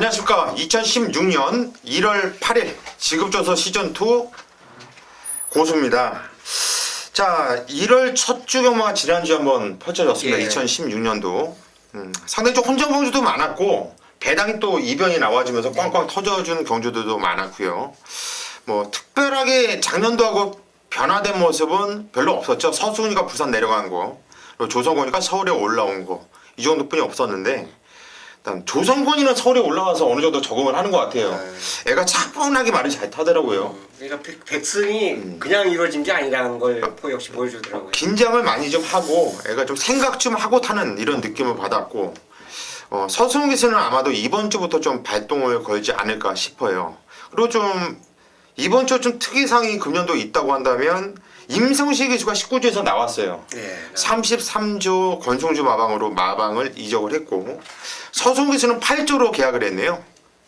안녕하십니까. 2016년 1월 8일 지급조서 시즌2 고수입니다. 자, 1월 첫 주 경마가 지난주에 한번 펼쳐졌습니다. 예. 2016년도. 상당히 좀 혼전 경주도 많았고 배당이 또 이변이 나와주면서 꽝꽝 터져주는 경주들도 많았고요. 뭐 특별하게 작년도하고 변화된 모습은 별로 없었죠. 서승훈이가 부산 내려간 거, 그리고 조성권이가 서울에 올라온 거, 이 정도뿐이 없었는데 일단 조성권이는 서울에 올라와서 어느 정도 적응을 하는 것 같아요. 애가 차분하게 말을 잘 타더라고요. 그러니까 백승이 그냥 이루어진 게 아니라는 걸 역시 보여주더라고요. 긴장을 많이 좀 하고 애가 좀 생각 좀 하고 타는 이런 느낌을 받았고, 서승훈 기수는 아마도 이번 주부터 좀 발동을 걸지 않을까 싶어요. 그리고 좀 이번 주 좀 특이사항이 금년도 있다고 한다면 임성식 기수가 19주에서 나왔어요. 예. 33조 권총주 마방으로 마방을 이적을 했고, 서승훈 기수는 8조로 계약을 했네요.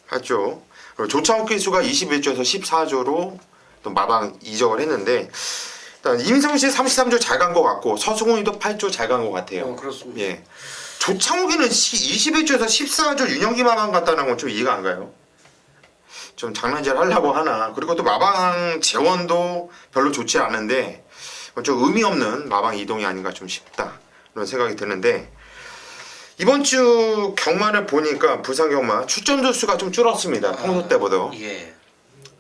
8조. 그리고 조창욱 기수가 21조에서 14조로 또 마방 이적을 했는데, 일단 임성식 33조 잘 간 것 같고 서승훈이도 8조 잘 간 것 같아요. 그렇습니다. 예. 조창욱이는 21조에서 14조 윤영기 마방 갔다는 건 좀 이해가 안 가요. 좀 장난질 하려고 하나. 그리고 또 마방 재원도 별로 좋지 않은데 좀 의미 없는 마방 이동이 아닌가 좀 싶다, 그런 생각이 드는데, 이번 주 경마를 보니까 부산 경마 출전 조수가 좀 줄었습니다. 평소 때보다. 예.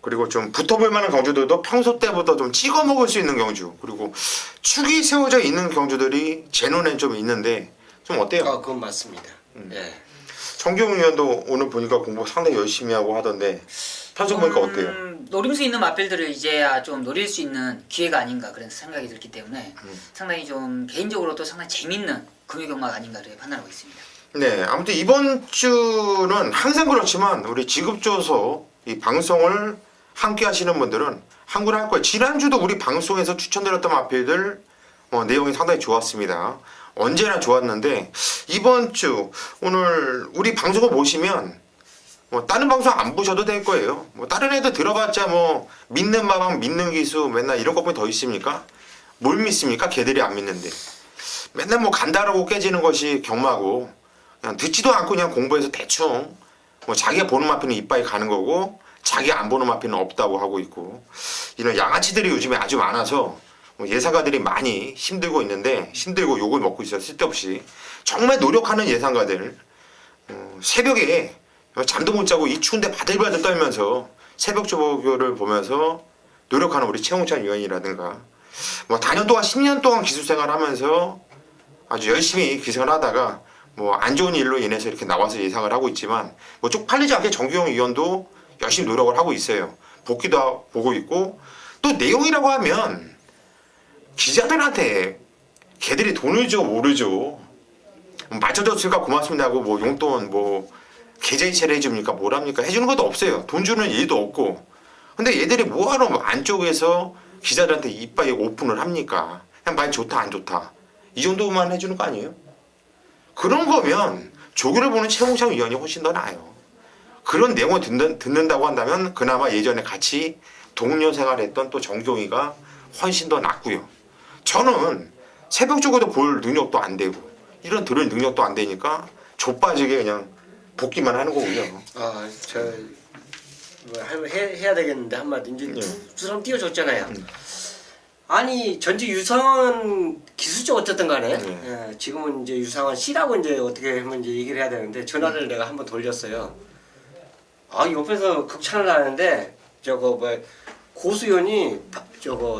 그리고 좀 붙어볼 만한 경주들도 평소 때보다 좀 찍어 먹을 수 있는 경주, 그리고 축이 세워져 있는 경주들이 제 눈엔 좀 있는데 좀 어때요? 그건 맞습니다. 예. 정기용 의원도 오늘 보니까 공부 상당히 열심히 하고 하던데 편성 보니까 어때요? 노림수 있는 마필들을 이제야 좀 노릴 수 있는 기회가 아닌가 그런 생각이 들기 때문에 상당히 좀 개인적으로도 상당히 재밌는 금요경마가 아닌가 를 판단하고 있습니다. 네, 아무튼 이번 주는 항상 그렇지만 우리 지급조서 이 방송을 함께 하시는 분들은 한구를 할 거예요. 지난주도 우리 방송에서 추천드렸던 마필들 내용이 상당히 좋았습니다. 언제나 좋았는데 이번 주 오늘 우리 방송을 보시면 다른 방송 안 보셔도 될 거예요. 다른 애들 들어봤자 믿는 마방 믿는 기수 맨날 이런 것뿐이 더 있습니까? 뭘 믿습니까? 걔들이 안 믿는데. 맨날 간다라고 깨지는 것이 경마고, 그냥 듣지도 않고 그냥 공부해서 대충 자기가 보는 마피는 이빨이 가는 거고 자기가 안 보는 마피는 없다고 하고 있고, 이런 양아치들이 요즘에 아주 많아서 예상가들이 많이 힘들고 있는데, 힘들고 욕을 먹고 있어요. 쓸데없이. 정말 노력하는 예상가들, 새벽에 잠도 못 자고 이 추운데 바들바들 떨면서 새벽 조보교를 보면서 노력하는 우리 최홍찬 위원이라든가, 4년 동안 10년 동안 기술생활 하면서 아주 열심히 기생을 하다가 안 좋은 일로 인해서 이렇게 나와서 예상을 하고 있지만 쪽팔리지 않게 정규영 위원도 열심히 노력을 하고 있어요. 복귀도 보고 있고, 또 내용이라고 하면 기자들한테 걔들이 돈을 줘 모르죠. 맞춰줬으니까 고맙습니다 하고 용돈 계좌이체를 해줍니까? 뭐랍니까? 해주는 것도 없어요. 돈 주는 일도 없고. 근데 얘들이 뭐하러 안쪽에서 기자들한테 이빨 오픈을 합니까? 그냥 말 좋다 안 좋다 이 정도만 해주는 거 아니에요? 그런 거면 조교를 보는 최홍창 위원이 훨씬 더 나아요. 그런 내용을 듣는다고 한다면 그나마 예전에 같이 동료 생활했던 또 정경이가 훨씬 더 낫고요. 저는 새벽 조교도 볼 능력도 안 되고 이런 들을 능력도 안 되니까 좆빠지게 그냥 복귀만 하는 거고요. 해야 되겠는데 한마디 이제 두 사람 띄워줬잖아요. 아니 전지 유상원 기술적 어쨌든 간에 예, 지금은 이제 유상원 씨라고 이제 어떻게 하면 이제 얘기를 해야 되는데 전화를 내가 한번 돌렸어요. 옆에서 극찬을 하는데 고수연이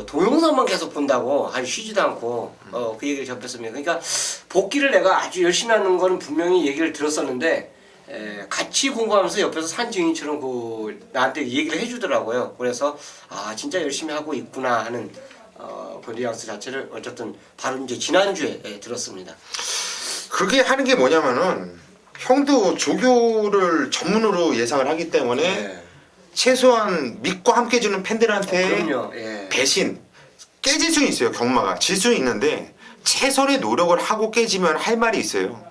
동영상만 계속 본다고 쉬지도 않고 그 얘기를 접했습니다. 그러니까 복귀를 내가 아주 열심히 하는 거는 분명히 얘기를 들었었는데 같이 공부하면서 옆에서 산증인처럼 나한테 얘기를 해주더라고요. 그래서 진짜 열심히 하고 있구나 하는 그 뉘앙스 자체를 어쨌든 바로 이제 지난주에 들었습니다. 그게 하는 게 뭐냐면은 형도 조교를 전문으로 예상을 하기 때문에 최소한 믿고 함께 해주는 팬들한테 그럼요. 배신, 깨질 수는 있어요. 경마가 질 수는 있는데 최선의 노력을 하고 깨지면 할 말이 있어요.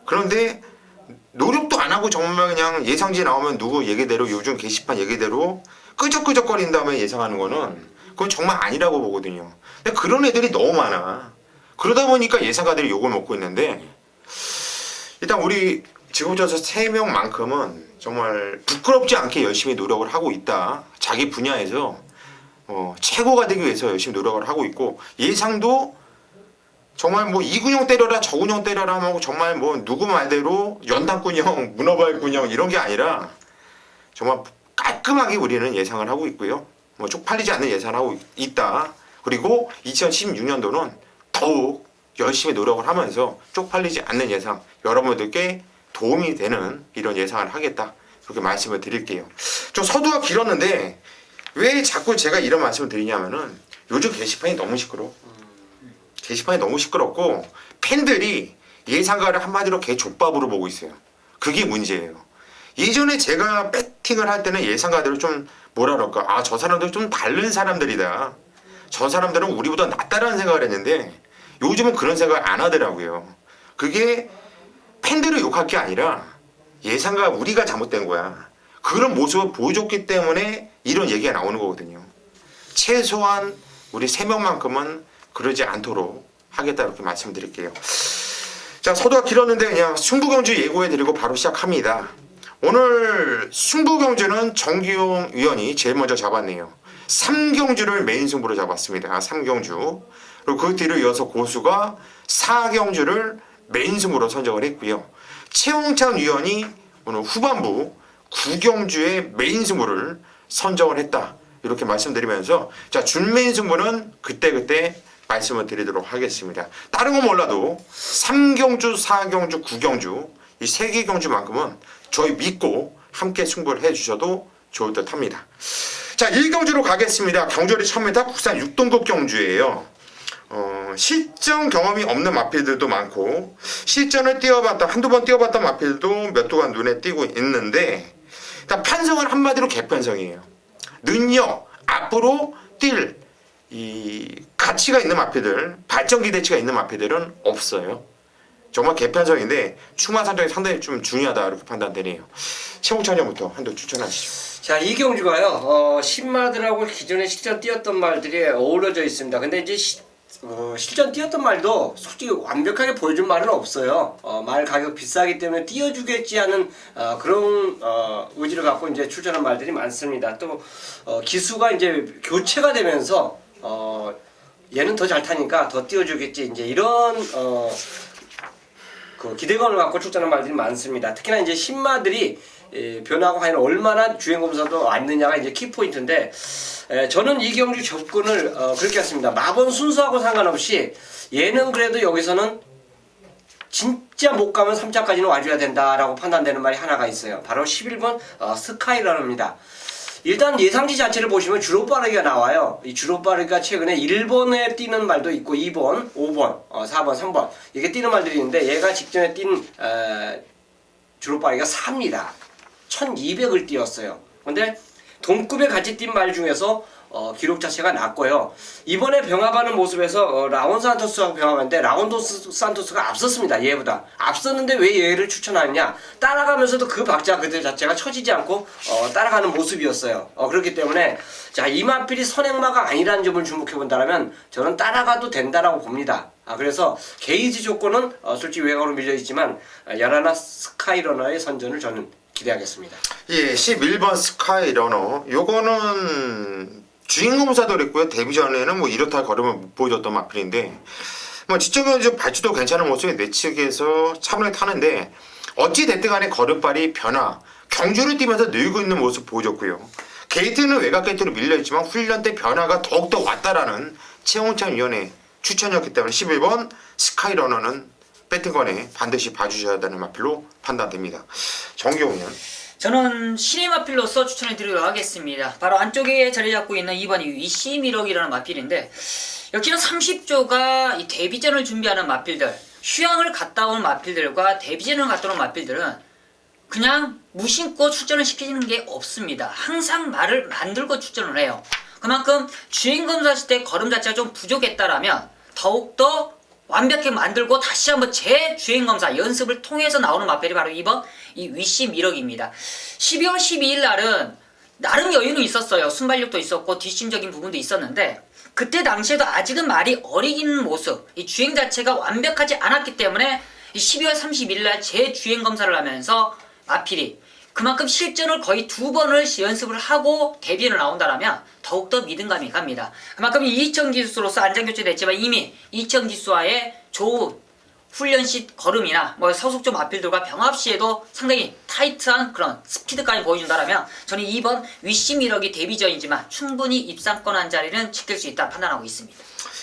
그런데 노력도 안 하고 정말 그냥 예상지 나오면 누구 얘기대로 요즘 게시판 얘기대로 끄적끄적거린 다음에 예상하는 거는 그건 정말 아니라고 보거든요. 근데 그런 애들이 너무 많아. 그러다 보니까 예상가들이 욕을 먹고 있는데, 일단 우리 지금부터 3명만큼은 정말 부끄럽지 않게 열심히 노력을 하고 있다. 자기 분야에서 최고가 되기 위해서 열심히 노력을 하고 있고 예상도 정말 뭐 이군형 때려라 저군형 때려라 하고 정말 뭐 누구 말대로 연탄군형 문어발군형 이런 게 아니라 정말 깔끔하게 우리는 예상을 하고 있고요. 뭐 쪽팔리지 않는 예상을 하고 있다. 그리고 2016년도는 더욱 열심히 노력을 하면서 쪽팔리지 않는 예상 여러분들께 도움이 되는 이런 예상을 하겠다. 그렇게 말씀을 드릴게요. 좀 서두가 길었는데 왜 자꾸 제가 이런 말씀을 드리냐면은 요즘 게시판이 너무 시끄러워. 게시판이 너무 시끄럽고 팬들이 예상가를 한마디로 개 족밥으로 보고 있어요. 그게 문제예요. 예전에 제가 배팅을 할 때는 예상가들을 좀 뭐라 그럴까 저 사람들 좀 다른 사람들이다. 저 사람들은 우리보다 낫다라는 생각을 했는데 요즘은 그런 생각을 안 하더라고요. 그게 팬들을 욕할 게 아니라 예상가 우리가 잘못된 거야. 그런 모습을 보여줬기 때문에 이런 얘기가 나오는 거거든요. 최소한 우리 3명만큼은 그러지 않도록 하겠다 이렇게 말씀드릴게요. 자, 서두가 길었는데 그냥 승부경주 예고해드리고 바로 시작합니다. 오늘 승부경주는 정기용 위원이 제일 먼저 잡았네요. 3경주를 메인 승부로 잡았습니다. 3경주. 그리고 그 뒤를 이어서 고수가 4경주를 메인 승부로 선정을 했고요. 최홍찬 위원이 오늘 후반부 9경주의 메인 승부를 선정을 했다. 이렇게 말씀드리면서 자, 준메인 승부는 그때 말씀을 드리도록 하겠습니다. 다른 건 몰라도 3경주, 4경주, 9경주 이 3개 경주만큼은 저희 믿고 함께 승부를 해주셔도 좋을 듯 합니다. 자, 1경주로 가겠습니다. 경주리 1000m 국산 6등급 경주예요. 실전 경험이 없는 마필들도 많고 실전을 한두 번 뛰어봤던 마필들도 몇 도간 눈에 띄고 있는데 일단 판정은 한마디로 개판성이에요. 능력, 앞으로 뛸 이 가치가 있는 마필들, 발전 기대치가 있는 마필들은 없어요. 정말 개판성인데 추마 선정이 상당히 좀 중요하다 이렇게 판단되네요. 최홍찬 형부터 한도 추천하시죠. 자, 이 경주가요. 신마들하고 기존에 실전 뛰었던 말들이 어우러져 있습니다. 근데 이제 실전 뛰었던 말도 솔직히 완벽하게 보여준 말은 없어요. 말 가격 비싸기 때문에 띄워주겠지 하는 그런 의지를 갖고 이제 출전한 말들이 많습니다. 또 기수가 이제 교체가 되면서 얘는 더 잘 타니까 더 띄워주겠지 이제 이런 그 기대감을 갖고 출전한 말들이 많습니다. 특히나 이제 신마들이 변화가 과연 얼마나 주행검사도 왔느냐가 이제 키포인트인데 저는 이 경주 접근을 그렇게 했습니다. 마번 순수하고 상관없이 얘는 그래도 여기서는 진짜 못 가면 3차까지는 와줘야 된다라고 판단되는 말이 하나가 있어요. 바로 11번 스카이러너입니다. 일단 예상지 자체를 보시면 주로 빠르기가 나와요. 이 주로 빠르기가 최근에 1번에 뛰는 말도 있고 2번, 5번, 4번, 3번 이게 뛰는 말들이 있는데 얘가 직전에 뛴 주로 빠르기가 4입니다. 1200을 뛰었어요. 근데 동급에 같이 뛴 말 중에서 기록 자체가 낮고요. 이번에 병합하는 모습에서 라온 산토스하고 병합하는데 라온 산토스가 앞섰습니다. 얘보다 앞섰는데 왜 얘를 추천하느냐, 따라가면서도 그 박자 그들 자체가 처지지 않고 따라가는 모습이었어요. 그렇기 때문에 자, 이 마필이 선행마가 아니라는 점을 주목해 본다면 저는 따라가도 된다라고 봅니다. 그래서 게이지 조건은 솔직히 외곽으로 밀려 있지만 야라나 스카이러너의 선전을 저는 기대하겠습니다. 예, 11번 스카이러너 요거는 주인공사도 그랬고요. 데뷔 전에는 뭐 이렇다 걸음을 못 보여줬던 마필인데 뭐 지적은 좀 발주도 괜찮은 모습이 내측에서 차분하게 타는데 어찌 됐든 간에 걸음발이 변화, 경주를 뛰면서 늘고 있는 모습 보여줬고요. 게이트는 외곽 게이트로 밀려있지만 훈련 때 변화가 더욱더 왔다라는 최홍찬 위원의 추천이었기 때문에 11번 스카이러너는 배팅권에 반드시 봐주셔야 되는 마필로 판단됩니다. 정기용 위원. 저는 신의 마필로서 추천을 드리도록 하겠습니다. 바로 안쪽에 자리 잡고 있는 2번 위시미럭이라는 마필인데 여기는 30조가 이 데뷔전을 준비하는 마필들, 휴양을 갔다 온 마필들과 데뷔전을 갔다 온 마필들은 그냥 무심코 출전을 시키는 게 없습니다. 항상 말을 만들고 출전을 해요. 그만큼 주행검사 했을 때 걸음 자체가 좀 부족했다라면 더욱더 완벽하게 만들고 다시 한번 재주행검사 연습을 통해서 나오는 마필이 바로 2번 이 위시미럭입니다. 12월 12일 날은 나름 여유는 있었어요. 순발력도 있었고 뒷심적인 부분도 있었는데 그때 당시에도 아직은 말이 어리긴 모습, 이 주행 자체가 완벽하지 않았기 때문에 이 12월 30일 날 재주행 검사를 하면서 마필이 그만큼 실전을 거의 2번을 연습을 하고 데뷔를 나온다라면 더욱더 믿음감이 갑니다. 그만큼 이희청 기수로서 안장 교체됐지만 이미 이희청 기수와의 좋은 훈련 시 걸음이나 뭐 서속조 마필들과 병합 시에도 상당히 타이트한 그런 스피드감이 보여준다라면 저는 이번 위시 미러기 데뷔전이지만 충분히 입상권 한 자리는 지킬 수 있다 판단하고 있습니다.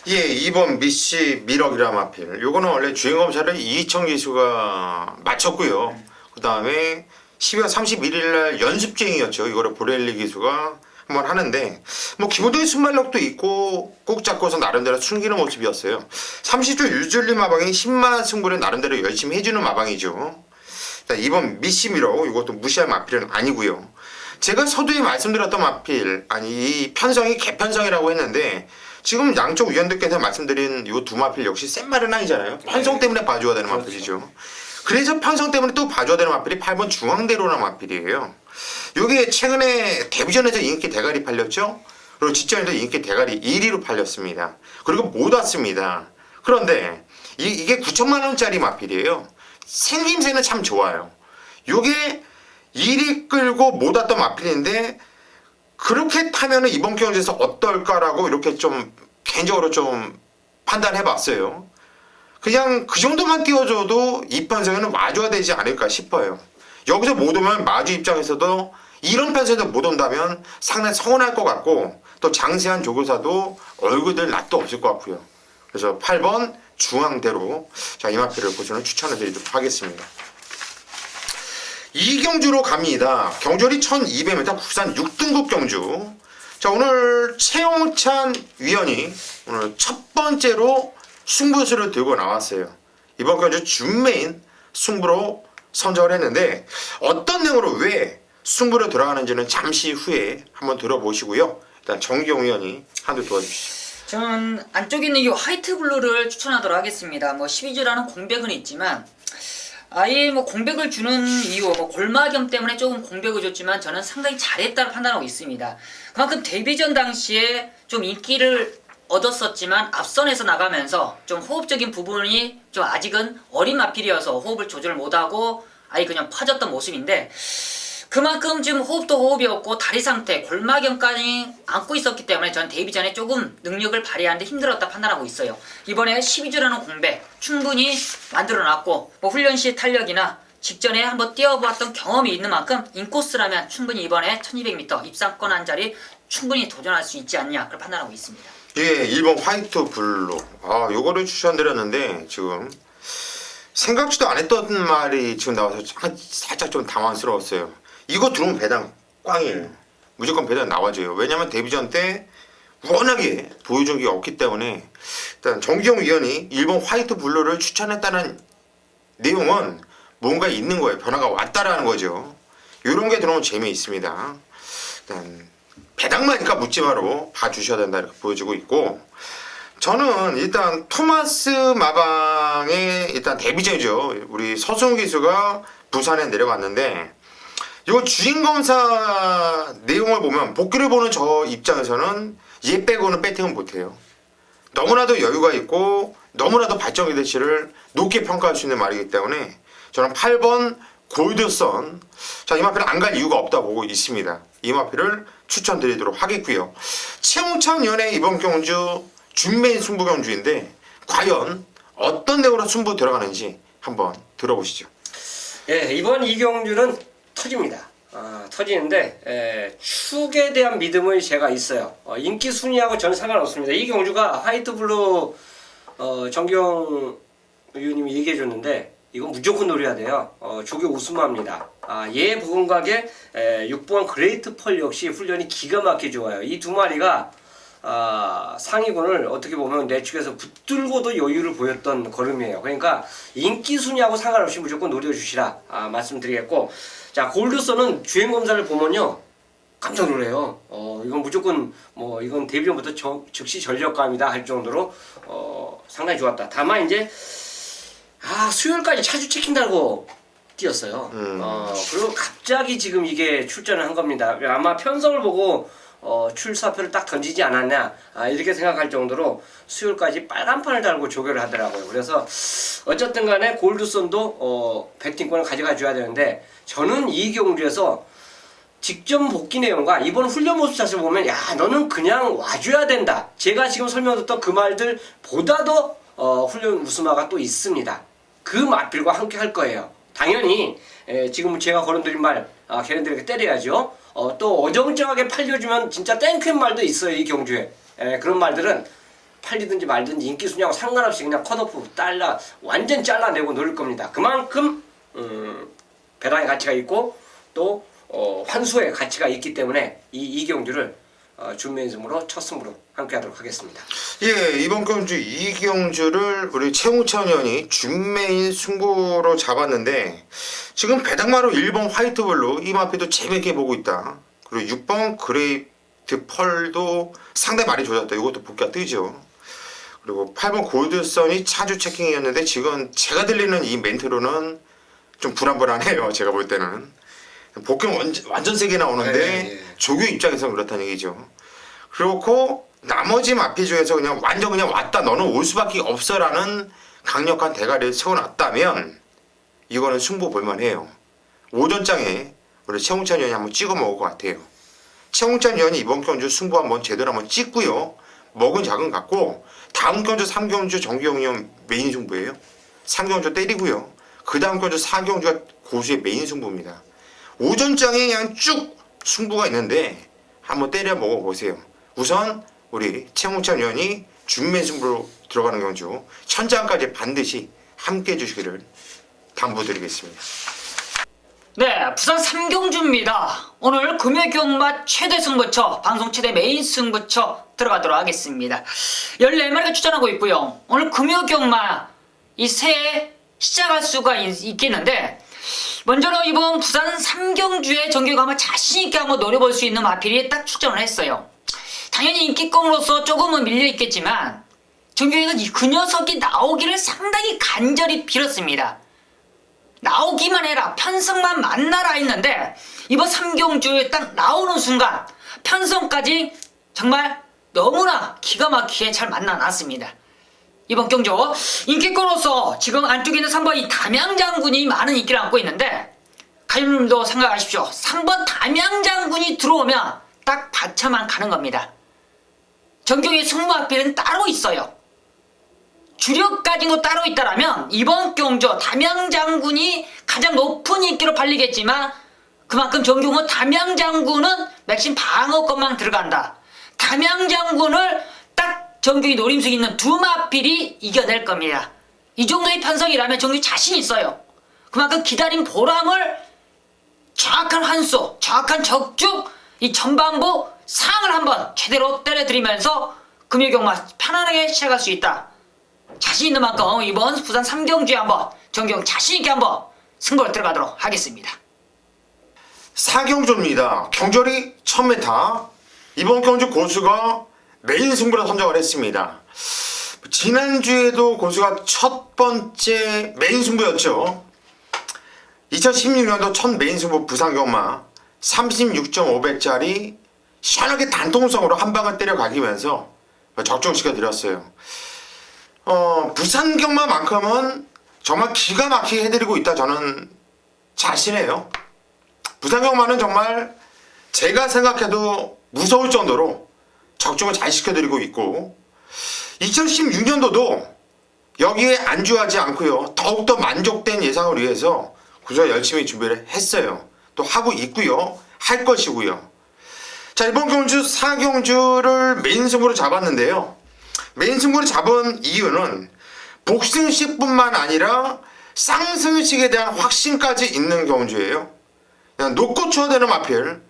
예, 이번 미시 미러기라 마필. 요거는 원래 주행 검사를 이희청 기수가 마쳤고요. 그 다음에 12월 31일 날 연습 주행이었죠. 이거를 보렐리 기수가 한번 하는데 뭐 기본적인 순발력도 있고 꼭 잡고서 나름대로 숨기는 모습이었어요. 30조 유즐리 마방이 10만 승부를 나름대로 열심히 해주는 마방이죠. 이번 미시 미러 이것도 무시할 마필은 아니고요. 제가 서두에 말씀드렸던 마필 아니 이 편성이 개편성이라고 했는데 지금 양쪽 위원들께서 말씀드린 이 두 마필 역시 센 말은 아니잖아요. 편성 때문에 봐줘야 되는 마필이죠. 그래서 편성 때문에 또 봐줘야 되는 마필이 8번 중앙대로라는 마필이에요. 이게 최근에 데뷔전에서 인기 대가리 팔렸죠. 그리고 직전에도 인기 대가리 1위로 팔렸습니다. 그리고 못 왔습니다. 그런데 이게 9천만 원짜리 마필이에요. 생김새는 참 좋아요. 이게 1위 끌고 못 왔던 마필인데 그렇게 타면은 이번 경기에서 어떨까라고 이렇게 좀 개인적으로 좀 판단해봤어요. 그냥 그 정도만 띄워줘도 이 편성에는 와줘야 되지 않을까 싶어요. 여기서 못 오면 마주 입장에서도 이런 편성에서 못 온다면 상당히 서운할 것 같고 또 장세한 조교사도 얼굴들 낯도 없을 것 같고요. 그래서 8번 중앙대로 자 이 마필을 보시는 추천을 드리도록 하겠습니다. 이경주로 갑니다. 경주리 1200m 국산 6등급 경주. 자 오늘 최용찬 위원이 오늘 첫 번째로 승부수를 들고 나왔어요. 이번 경주 준메인 승부로 선정을 했는데 어떤 내용으로 왜 승부로 들어가는지는 잠시 후에 한번 들어보시고요. 일단 정기용 위원이 한두 도와주시죠. 저는 안쪽에 있는 이 화이트 블루를 추천하도록 하겠습니다. 뭐 12주라는 공백은 있지만 아예 뭐 공백을 주는 이유, 뭐 골마겸 때문에 조금 공백을 줬지만 저는 상당히 잘했다고 판단하고 있습니다. 그만큼 데뷔전 당시에 좀 인기를 얻었었지만 앞선에서 나가면서 좀 호흡적인 부분이 좀 아직은 어린 마필이어서 호흡을 조절 못하고 아예 그냥 퍼졌던 모습인데 그만큼 지금 호흡도 호흡이었고 다리 상태, 골마경까지 안고 있었기 때문에 전 데뷔 전에 조금 능력을 발휘하는데 힘들었다 판단하고 있어요. 이번에 12주라는 공백 충분히 만들어놨고 뭐 훈련 시 탄력이나 직전에 한번 뛰어보았던 경험이 있는 만큼 인코스라면 충분히 이번에 1200m 입상권 한 자리 충분히 도전할 수 있지 않냐 그걸 판단하고 있습니다. 예, 1번 화이트 블루. 아, 요거를 추천드렸는데 지금 생각지도 안 했던 말이 지금 나와서 살짝 좀 당황스러웠어요. 이거 들어오면 배당 꽝이에요. 무조건 배당 나와줘요. 왜냐면 데뷔전 때 워낙에 보여준 게 없기 때문에 일단 정기용 위원이 1번 화이트 블루를 추천했다는 내용은 뭔가 있는 거예요. 변화가 왔다라는 거죠. 이런 게 들어오면 재미있습니다. 일단 배당마니까 묻지마로 봐주셔야 된다 이렇게 보여지고 있고 저는 일단 토마스 마방의 일단 데뷔전이죠. 우리 서승우 기수가 부산에 내려갔는데 이거 주행검사 내용을 보면 복귀를 보는 저 입장에서는 얘 빼고는 배팅은 못해요. 너무나도 여유가 있고 너무나도 발전 기대치를 높게 평가할 수 있는 말이기 때문에 저는 8번 골드선 자 이 마필은 안 갈 이유가 없다 보고 있습니다. 이 마필을 추천드리도록 하겠고요. 최홍찬 위원의 이번 경주 준메인 승부 경주인데 과연 어떤 내용으로 승부 들어가는지 한번 들어보시죠. 예, 이번 이 경주는 터집니다. 터지는데 축에 대한 믿음은 제가 있어요. 인기 순위하고 저는 상관없습니다. 이 경주가 화이트 블루 정경 의원님이 얘기해 줬는데 이건 무조건 노려야 돼요. 조교 우스마입니다. 얘 부근각에 6번 그레이트 펄 역시 훈련이 기가 막히게 좋아요. 이 두 마리가 상위권을 어떻게 보면 내 측에서 붙들고도 여유를 보였던 걸음이에요. 그러니까 인기 순위하고 상관없이 무조건 노려주시라 말씀드리겠고 자 골드선은 주행검사를 보면요 깜짝 놀래요. 이건 무조건 뭐 이건 데뷔전부터 즉시 전력감이다 할 정도로 상당히 좋았다. 다만 이제 수요일까지 차주 체킹달고 뛰었어요. 그리고 갑자기 지금 이게 출전을 한 겁니다. 아마 편성을 보고 출사표를 딱 던지지 않았냐 이렇게 생각할 정도로 수요일까지 빨간판을 달고 조결을 하더라고요. 그래서 어쨌든 간에 골드선도 배팅권을 가져가 줘야 되는데 저는 이 경주에서 직전 복귀 내용과 이번 훈련 모습 자체를 보면 야 너는 그냥 와줘야 된다. 제가 지금 설명드렸던 그 말들보다도 훈련 우스마가 또 있습니다. 그 맞빌과 함께 할 거예요. 당연히 지금 제가 걸어드린 말 걔네들에게 때려야죠. 또 어정쩡하게 팔려주면 진짜 땡큐인 말도 있어요. 이 경주에. 그런 말들은 팔리든지 말든지 인기 순위하고 상관없이 그냥 컷오프 완전 잘라내고 노릴 겁니다. 그만큼 배당의 가치가 있고 또 환수의 가치가 있기 때문에 이 경주를 준매승으로 첫 승부로 함께하도록 하겠습니다. 예, 이번 경주 이 경주를 우리 최홍찬 의원이 준매인 승부로 잡았는데 지금 배당마로 1번 화이트블루 이 마피도 재밌게 보고 있다. 그리고 6번 그레이트 펄도 상당히 많이 좋아졌다. 이것도 복귀가 뜨죠. 그리고 8번 골드선이 차주 체킹이었는데 지금 제가 들리는 이 멘트로는 좀 불안불안해요. 제가 볼 때는. 복귀는 완전 세게 나오는데 조교 입장에서는 그렇다는 얘기죠. 그렇고 나머지 마피 중에서 그냥 완전 그냥 왔다 너는 올 수밖에 없어라는 강력한 대가리를 세워놨다면 이거는 승부 볼만해요. 오전장에 우리 최홍찬 의원이 한번 찍어 먹을 것 같아요. 최홍찬 의원이 이번 경주 승부 한번 제대로 한번 찍고요. 먹은 작은 갖고 다음 경주 3경주 정규영 의원 메인 승부예요. 3경주 때리고요. 그 다음 경주 4경주가 고수의 메인 승부입니다. 오전장에 그냥 쭉 승부가 있는데 한번 때려 먹어보세요. 우선 우리 최홍찬 의원이 준매 승부로 들어가는 경주 천장까지 반드시 함께 해주시기를 당부드리겠습니다. 네, 부산 3경주입니다. 오늘 금요경마 최대 승부처, 방송 최대 메인 승부처 들어가도록 하겠습니다. 14마리가 출전하고 있고요. 오늘 금요경마 이 새해 시작할 수가 있겠는데 먼저는 이번 부산 3경주의 정규가 아마 자신있게 한번 노려볼 수 있는 마필이 딱 출전을 했어요. 당연히 인기권으로서 조금은 밀려있겠지만 정규에는 그 녀석이 나오기를 상당히 간절히 빌었습니다. 나오기만 해라, 편성만 만나라 했는데 이번 3경주에 딱 나오는 순간 편성까지 정말 너무나 기가 막히게 잘 만나놨습니다. 이번 경주 인기권으로서 지금 안쪽에 있는 3번 이 담양장군이 많은 인기를 안고 있는데 가님들도 생각하십시오. 3번 담양장군이 들어오면 딱 받쳐만 가는 겁니다. 정경의 승부학비는 따로 있어요. 주력 가지고 따로 있다라면 이번 경주 담양장군이 가장 높은 인기로 팔리겠지만 그만큼 정경은 담양장군은 맥심 방어권만 들어간다. 담양장군을 딱 정규이 노림수 있는 두 마필이 이겨낼 겁니다. 이 정도의 편성이라면 정규 자신 있어요. 그만큼 기다린 보람을 정확한 환수, 정확한 적중, 이 전반부 상을 한번 제대로 때려드리면서 금요경마 편안하게 시작할 수 있다. 자신 있는 만큼 이번 부산 3경주에 한번 정경 자신 있게 한번 승부를 들어가도록 하겠습니다. 4경주입니다. 경절이 1000m. 이번 경주 고수가 메인 승부로 선정을 했습니다. 지난주에도 고수가 첫 번째 메인 승부였죠. 2016년도 첫 메인 승부 부산경마 36.500짜리 시원하게 단통성으로 한 방을 때려가기면서 적중시켜 드렸어요. 부산경마만큼은 정말 기가 막히게 해드리고 있다 저는 자신해요. 부산경마는 정말 제가 생각해도 무서울 정도로 적중을 잘 시켜드리고 있고 2016년도도 여기에 안주하지 않고요. 더욱더 만족된 예상을 위해서 구조 열심히 준비를 했어요. 또 하고 있고요. 할 것이고요. 자, 이번 경주 4경주를 메인 승부로 잡았는데요. 메인 승부를 잡은 이유는 복승식뿐만 아니라 쌍승식에 대한 확신까지 있는 경주예요. 그냥 놓고 쳐야 되는 마필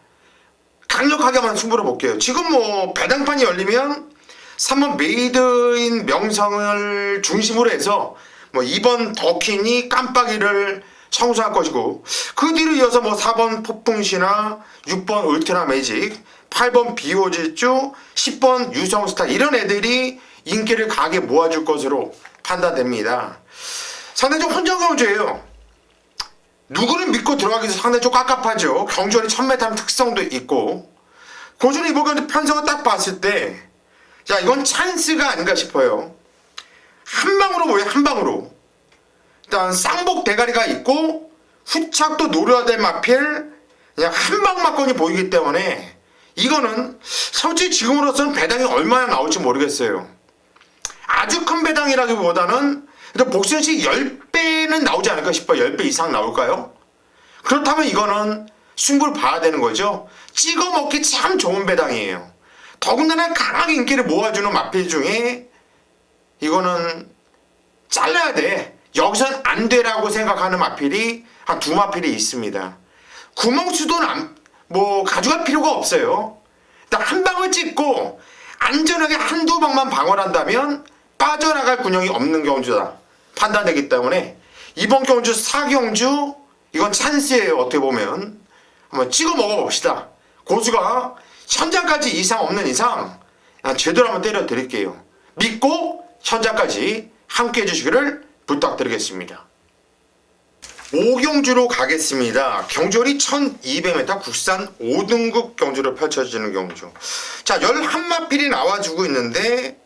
강력하게만 승부를 볼게요. 지금 뭐 배당판이 열리면 3번 메이드인 명성을 중심으로 해서 뭐 2번 더킨이 깜빡이를 청소할 것이고 그 뒤로 이어서 뭐 4번 폭풍시나 6번 울트라 매직 8번 비오질주 10번 유성스타 이런 애들이 인기를 강하게 모아줄 것으로 판단됩니다. 상당히 좀 혼전 경주예요. 누구를 믿고 들어가기 위해서 상당히 좀 깝깝하죠. 경주원이 1000m 특성도 있고 고준이 이번 편성을 딱 봤을 때, 자, 이건 찬스가 아닌가 싶어요. 한 방으로 뭐예요? 한 방으로. 일단 쌍복 대가리가 있고 후착도 노려야 될 마필 그냥 한 방만권이 보이기 때문에 이거는 솔직히 지금으로서는 배당이 얼마나 나올지 모르겠어요. 아주 큰 배당이라기보다는 복순시 10배는 나오지 않을까 싶어요. 10배 이상 나올까요? 그렇다면 이거는 승부를 봐야 되는 거죠. 찍어 먹기 참 좋은 배당이에요. 더군다나 강하게 인기를 모아주는 마필 중에 이거는 잘라야 돼. 여기선 안 되라고 생각하는 마필이 한 두 마필이 있습니다. 구멍수도는 가져갈 필요가 없어요. 일단 한 방을 찍고 안전하게 한두 방만 방어한다면 빠져나갈 군형이 없는 경주다 판단되기 때문에 이번 경주 4경주 이건 찬스예요. 어떻게 보면 한번 찍어 먹어봅시다. 고수가 현장까지 이상 없는 이상 제대로 한번 때려 드릴게요. 믿고 현장까지 함께 해주시기를 부탁드리겠습니다. 5경주로 가겠습니다. 경주거리 1200m 국산 5등급 경주로 펼쳐지는 경주. 자, 11마필이 나와주고 있는데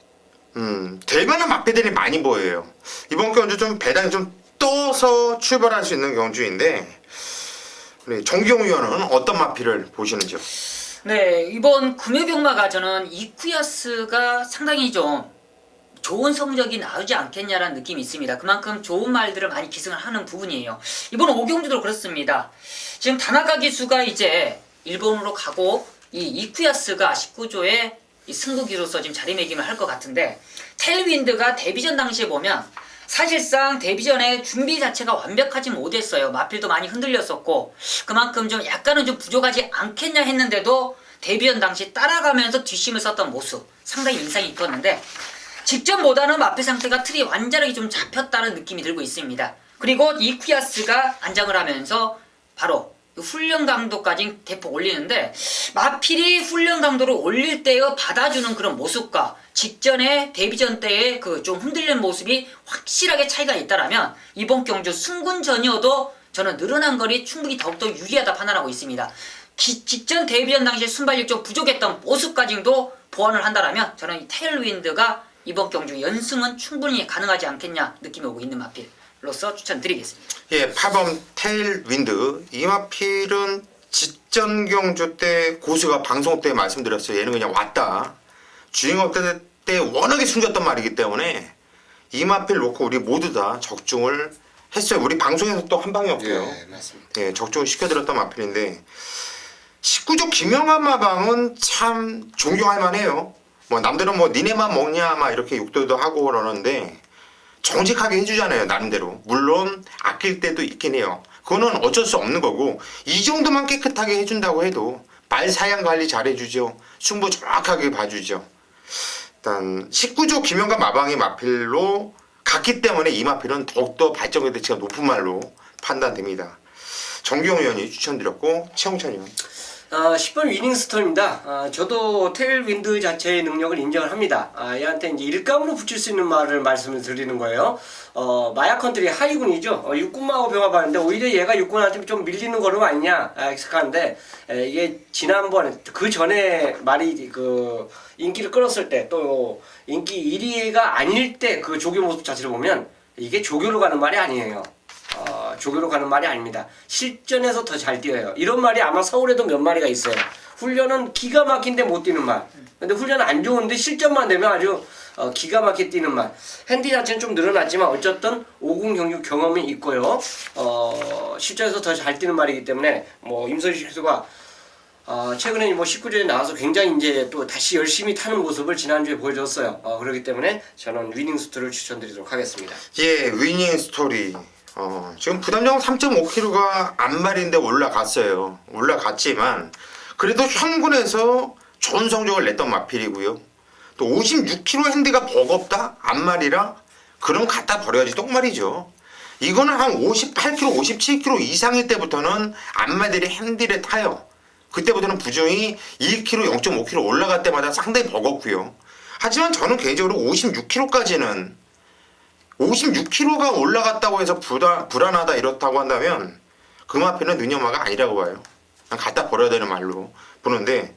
될만한 마필들이 많이 보여요. 이번 경주 좀 배당이 좀 떠서 출발할 수 있는 경주인데 우리 정기용 위원은 어떤 마필을 보시는지요? 네, 이번 금요병마가저는 이쿠야스가 상당히 좀 좋은 성적이 나오지 않겠냐라는 느낌이 있습니다. 그만큼 좋은 말들을 많이 기승을 하는 부분이에요. 이번 5경주도 그렇습니다. 지금 다나카 기수가 이제 일본으로 가고 이 이쿠야스가 19조의 이 승부기로서 지금 자리매김을 할 것 같은데 텔윈드가 데뷔전 당시에 보면 사실상 데뷔전에 준비 자체가 완벽하지 못했어요. 마필도 많이 흔들렸었고 그만큼 좀 약간은 좀 부족하지 않겠냐 했는데도 데뷔전 당시 따라가면서 뒷심을 썼던 모습 상당히 인상이 깊었는데 직전보다는 마필 상태가 틀이 완전하게 좀 잡혔다는 느낌이 들고 있습니다. 그리고 이쿠야스가 안장을 하면서 바로 훈련 강도까지 대폭 올리는데 마필이 훈련 강도를 올릴 때의 받아주는 그런 모습과 직전에 데뷔전 때의 그 좀 흔들리는 모습이 확실하게 차이가 있다라면 이번 경주 승군전이어도 저는 늘어난 거리 충분히 더욱더 유리하다 판단하고 있습니다. 직전 데뷔전 당시에 순발력 좀 부족했던 모습까지도 보완을 한다라면 저는 이 테일윈드가 이번 경주 연승은 충분히 가능하지 않겠냐 느낌이 오고 있는 마필로서 추천드리겠습니다. 예, 8번 테일윈드. 이 마필은 직전 경주 때 고수가 방송 때 말씀드렸어요. 얘는 그냥 왔다. 주인공 때 워낙에 숨겼던 말이기 때문에 이 마필 놓고 우리 모두 다 적중을 했어요. 우리 방송에서 또 한 방이었고요. 예, 맞습니다. 예, 적중을 시켜드렸던 마필인데 19조 김영환 마방은 참 존경할 만해요. 남들은 니네만 먹냐 막 이렇게 욕들도 하고 그러는데 정직하게 해주잖아요. 나름대로. 물론 아낄 때도 있긴 해요. 그거는 어쩔 수 없는 거고 이 정도만 깨끗하게 해준다고 해도 말 사양 관리 잘해주죠. 승부 정확하게 봐주죠. 일단 19조 김영관 마방의 마필로 갔기 때문에 이 마필은 더욱더 발전 가치가 높은 말로 판단됩니다. 정기용 의원이 추천드렸고 최홍찬 의원. 10번 위닝스톤입니다. 저도 테일윈드 자체의 능력을 인정을 합니다. 얘한테 이제 일감으로 붙일 수 있는 말을 말씀을 드리는 거예요. 마약 컨트리 하위군이죠. 육군마하고 병합하는데 오히려 얘가 육군한테 좀 밀리는 거는 아니냐 생각하는데 이게 지난번에 그 전에 말이 그 인기를 끌었을 때 또 인기 1위가 아닐 때 그 조교 모습 자체를 보면 이게 조교로 가는 말이 아니에요. 조교로 가는 말이 아닙니다. 실전에서 더 잘 뛰어요. 이런 말이 아마 서울에도 몇 마리가 있어요. 훈련은 기가 막힌데 못 뛰는 말. 근데 훈련은 안 좋은데 실전만 되면 아주 기가 막히게 뛰는 말. 핸디 자체는 좀 늘어났지만 어쨌든 5군 경유 경험이 있고요. 실전에서 더 잘 뛰는 말이기 때문에 임선식 기수가 최근에 19조에 나와서 굉장히 이제 또 다시 열심히 타는 모습을 지난주에 보여줬어요. 그렇기 때문에 저는 위닝 스토리를 추천드리도록 하겠습니다. 예, 위닝 스토리. 지금 부담정 3.5kg가 안말인데 올라갔어요. 올라갔지만 그래도 현군에서 좋은 성적을 냈던 마필이고요. 또 56kg 핸디가 버겁다? 안말이라? 그럼 갖다 버려야지 똥말이죠. 이거는 한 58kg, 57kg 이상일 때부터는 안말들이 핸디를 타요. 그때부터는 부중이 1kg, 0.5kg 올라갈 때마다 상당히 버겁고요. 하지만 저는 개인적으로 56kg까지는 56kg가 올라갔다고 해서 불안하다 이렇다고 한다면 그 마필은 능력마가 아니라고 봐요. 그냥 갖다 버려야 되는 말로 보는데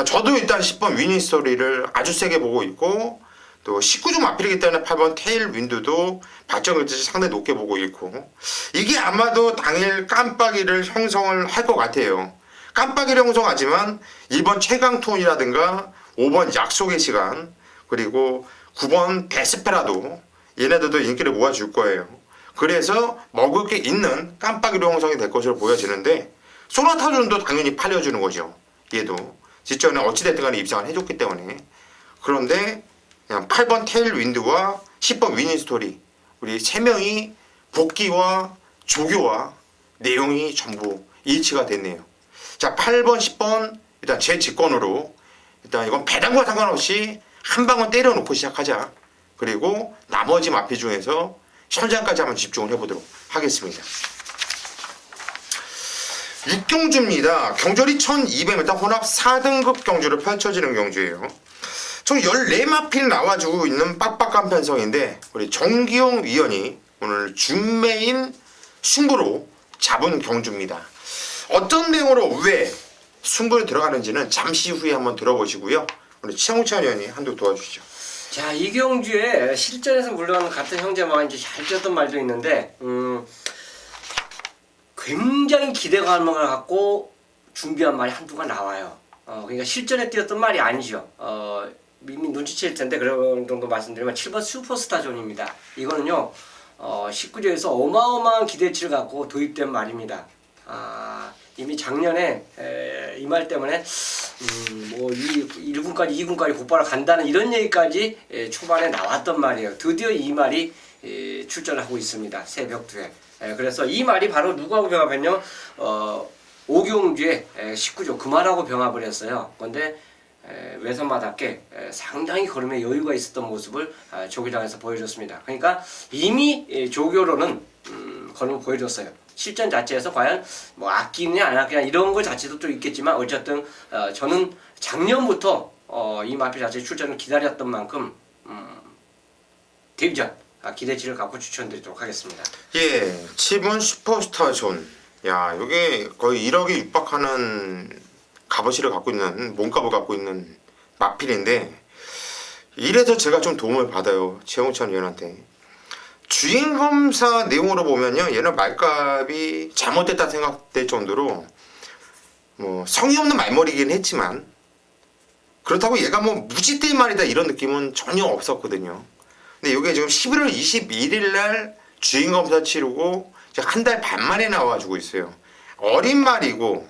저도 일단 10번 위닝스토리를 아주 세게 보고 있고 또 19점 마필이기 때문에 8번 테일 윈드도 발전을지 상당히 높게 보고 있고 이게 아마도 당일 깜빡이를 형성을 할 것 같아요. 깜빡이를 형성하지만 1번 최강톤이라든가 5번 약속의 시간 그리고 9번 데스페라도 얘네들도 인기를 모아줄 거예요. 그래서 먹을 게 있는 깜빡이로 형성이 될 것으로 보여지는데 소나타존도 당연히 팔려주는 거죠. 얘도 직전에 어찌됐든 간에 입장을 해줬기 때문에 그런데 그냥 8번 테일 윈드와 10번 위닝스토리 우리 3명이 복귀와 조교와 내용이 전부 일치가 됐네요. 자 8번 10번 일단 제 직권으로 일단 이건 배당과 상관없이 한 방울 때려놓고 시작하자. 그리고 나머지 마필 중에서 현장까지 한번 집중을 해보도록 하겠습니다. 6경주입니다. 경절이 1200m 혼합 4등급 경주로 펼쳐지는 경주예요. 총 14마필 나와주고 있는 빡빡한 편성인데 우리 정기용 위원이 오늘 준메인 승부로 잡은 경주입니다. 어떤 내용으로 왜 승부에 들어가는지는 잠시 후에 한번 들어보시고요. 우리 최홍찬 위원이 한두 도와주시죠. 자, 이 경주에 실전에서 물론 같은 형제만 이제 잘 뛰었던 말도 있는데 굉장히 기대감을 갖고 준비한 말이 한두가 나와요. 그러니까 실전에 뛰었던 말이 아니죠. 이미 눈치챌 텐데 그런 정도 말씀드리면 7번 슈퍼스타존입니다. 이거는요 19조에서 어마어마한 기대치를 갖고 도입된 말입니다. 이미 작년에 이 말 때문에 뭐 1군까지 2군까지 곧바로 간다는 이런 얘기까지 초반에 나왔던 말이에요. 드디어 이 말이 출전을 하고 있습니다. 새벽2에. 그래서 이 말이 바로 누구하고 병합했냐? 오경주의 19조 그 말하고 병합을 했어요. 그런데 외선마답게 상당히 걸음에 여유가 있었던 모습을 조교장에서 보여줬습니다. 그러니까 이미 조교로는 걸음을 보여줬어요. 실전 자체에서 과연 뭐 아끼느냐 안 아끼느냐 이런 거 자체도 또 있겠지만 어쨌든 저는 작년부터 이 마필 자체 출전을 기다렸던 만큼 데뷔전 기대치를 갖고 추천드리도록 하겠습니다. 예, 7번 슈퍼스타존. 야, 이게 거의 1억에 육박하는 값어치를 갖고 있는 몸값을 갖고 있는 마필인데 이래서 제가 좀 도움을 받아요. 최홍찬 위원한테. 주행검사 내용으로 보면요 얘는 말값이 잘못됐다 생각될 정도로 뭐 성의 없는 말머리긴 했지만 그렇다고 얘가 뭐 무지대 말이다 이런 느낌은 전혀 없었거든요. 근데 이게 지금 11월 21일 날 주행검사 치르고 한 달 반 만에 나와주고 있어요. 어린 말이고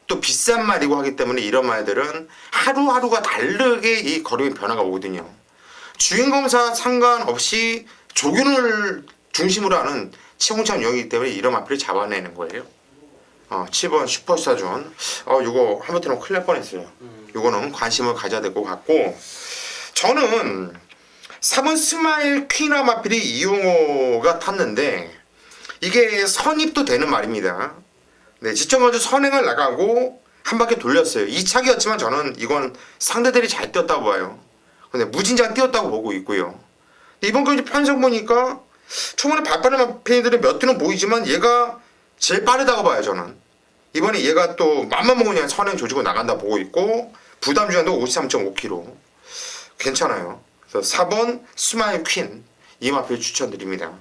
또 비싼 말이고 하기 때문에 이런 말들은 하루하루가 다르게 이 걸음의 변화가 오거든요. 주행검사 상관없이 조균을 중심으로 하는 최홍찬 영이기 때문에 이런 마필을 잡아내는 거예요. 7번 슈퍼스타존. 이거 하마터면 큰일 날 뻔했어요. 이거는 관심을 가져야 될 것 같고 저는 3번 스마일 퀸화 마필이 이용호가 탔는데 이게 선입도 되는 말입니다. 네, 직전까지 선행을 나가고 한 바퀴 돌렸어요. 2차기였지만 저는 이건 상대들이 잘 뛰었다고 봐요. 근데 무진장 뛰었다고 보고 있고요. 이번 경기 편성 보니까 초반에 발빠른 마필들이 몇 대는 보이지만 얘가 제일 빠르다고 봐요. 저는 이번에 얘가 또 맘만 먹으면 선행 조지고 나간다 보고 있고 부담 주행도 53.5kg 괜찮아요. 그래서 4번 스마일 퀸 이 마필 추천드립니다.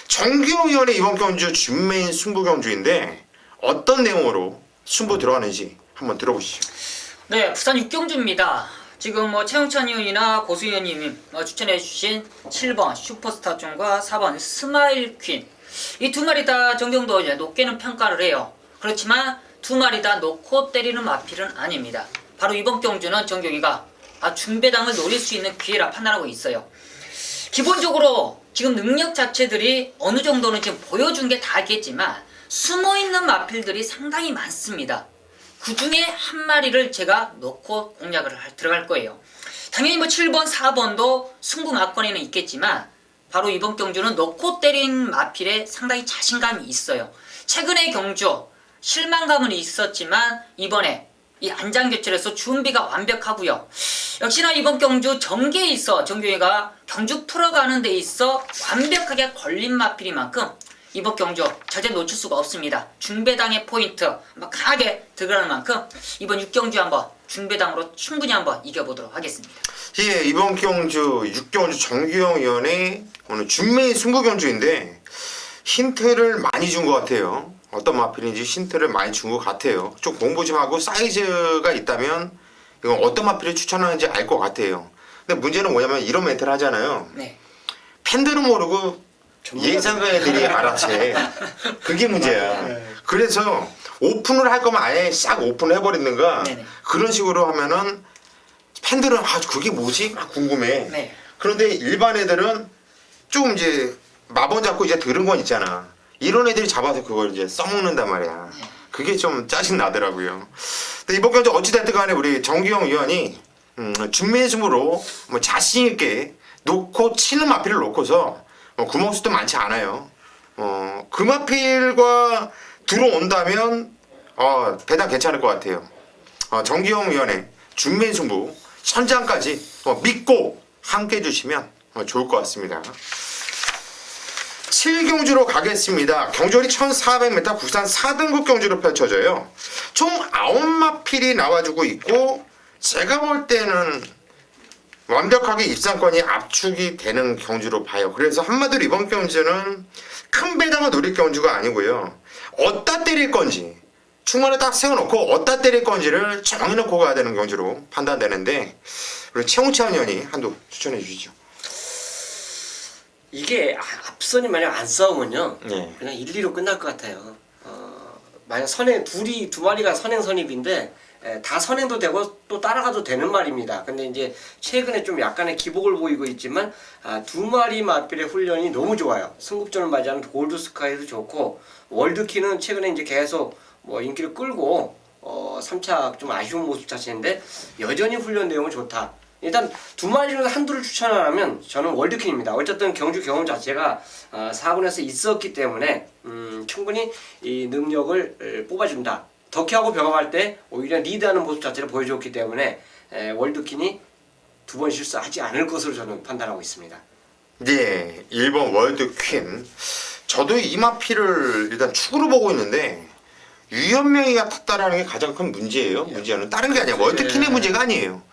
정기용 위원의 이번 경주 준메인 승부 경주인데 어떤 내용으로 승부 들어가는지 한번 들어보시죠. 네, 부산 6경주입니다. 지금 뭐 최홍찬 의원이나 고수 의원님이 추천해주신 7번 슈퍼스타존과 4번 스마일 퀸 이 두 마리 다 정경도 이제 높게는 평가를 해요. 그렇지만 두 마리 다 놓고 때리는 마필은 아닙니다. 바로 이번 경주는 정경이가 준배당을 노릴 수 있는 기회라 판단하고 있어요. 기본적으로 지금 능력 자체들이 어느 정도는 지금 보여준 게 다겠지만 숨어있는 마필들이 상당히 많습니다. 그 중에 한 마리를 제가 넣고 공략을 들어갈 거예요. 당연히 뭐 7번, 4번도 승부 막권에는 있겠지만 바로 이번 경주는 넣고 때린 마필에 상당히 자신감이 있어요. 최근의 경주 실망감은 있었지만 이번에 이 안장교체에서 준비가 완벽하고요. 역시나 이번 경주 전개에 있어 정교회가 경주 풀어가는 데 있어 완벽하게 걸린 마필인 만큼 이번 경주 절대 놓칠 수가 없습니다. 중배당의 포인트 막 강하게 들어가는 만큼 이번 6경주 한번 중배당으로 충분히 한번 이겨보도록 하겠습니다. 예, 이번 경주 6경주 정규영 위원의 오늘 중매인 승부 경주인데 힌트를 많이 준 것 같아요. 어떤 마필인지 힌트를 많이 준 것 같아요. 좀 공부 좀 하고 사이즈가 있다면 이건 어떤 마필을 추천하는지 알 것 같아요. 근데 문제는 뭐냐면 이런 멘트를 하잖아요. 네. 팬들은 모르고 예상가 애들이 알아채. 그게 문제야. 그래서 오픈을 할 거면 아예 싹 오픈을 해버리는가. 네네. 그런 식으로 하면은 팬들은 아 그게 뭐지? 막 궁금해. 네. 그런데 일반 애들은 좀 이제 마번 잡고 이제 들은 건 있잖아. 이런 애들이 잡아서 그걸 이제 써먹는단 말이야. 그게 좀 짜증 나더라고요. 근데 이번 경주 어찌됐든 간에 우리 정규영 위원이 준매승부로 뭐 자신 있게 놓고 치는 마필을 놓고서 구멍수도 많지 않아요. 그 마필과 들어온다면 배당 괜찮을 것 같아요. 정규영 위원의 준매승부 선장까지 믿고 함께 해주시면 좋을 것 같습니다. 7경주로 가겠습니다. 경주월이 1400m 국산 4등급 경주로 펼쳐져요. 총 9마필이 나와주고 있고 제가 볼 때는 완벽하게 입상권이 압축이 되는 경주로 봐요. 그래서 한마디로 이번 경주는 큰 배당을 노릴 경주가 아니고요. 어디다 때릴 건지 충만을 딱 세워놓고 어디다 때릴 건지를 정해놓고 가야 되는 경주로 판단되는데 우리 최홍찬 의원이 한도 추천해 주시죠. 이게 앞선이 만약 안 싸우면요, 네. 그냥 1, 2로 끝날 것 같아요. 만약 선행 두 마리가 선행 선입인데 다 선행도 되고 또 따라가도 되는 말입니다. 근데 이제 최근에 좀 약간의 기복을 보이고 있지만 두 마리 마필의 훈련이 너무 좋아요. 승급전을 맞이하는 골드스카이도 좋고 월드키는 최근에 이제 계속 뭐 인기를 끌고 3차 좀 아쉬운 모습 자체인데 여전히 훈련 내용은 좋다. 일단 두 마리를 한두를 추천하라면 저는 월드킨입니다. 어쨌든 경주 경험 자체가 4군에서 있었기 때문에 충분히 이 능력을 뽑아준다. 덕희하고 병합할 때 오히려 리드하는 모습 자체를 보여줬기 때문에 월드킨이 두 번 실수하지 않을 것으로 저는 판단하고 있습니다. 네, 1번 월드퀸. 저도 이 마필을 일단 축으로 보고 있는데 유연명이가 탔다라는 게 가장 큰 문제예요. 문제는 다른 게 아니야. 월드퀸의 문제가 아니에요.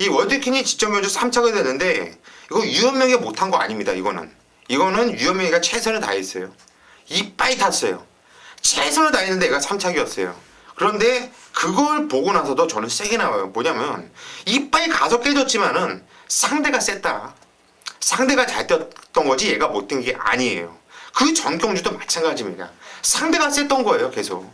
이 월드퀸이 직전 경주 3차가 됐는데 이거 유연명이가 못한 거 아닙니다. 이거는 유연명이가 최선을 다했어요. 이빠이 탔어요. 최선을 다했는데 얘가 3차기였어요. 그런데 그걸 보고 나서도 저는 세게 나와요. 뭐냐면 이빠이 가서 깨졌지만은 상대가 셌다. 상대가 잘 뛰었던 거지 얘가 못 뛴 게 아니에요. 그 전 경주도 마찬가지입니다. 상대가 셌던 거예요. 계속.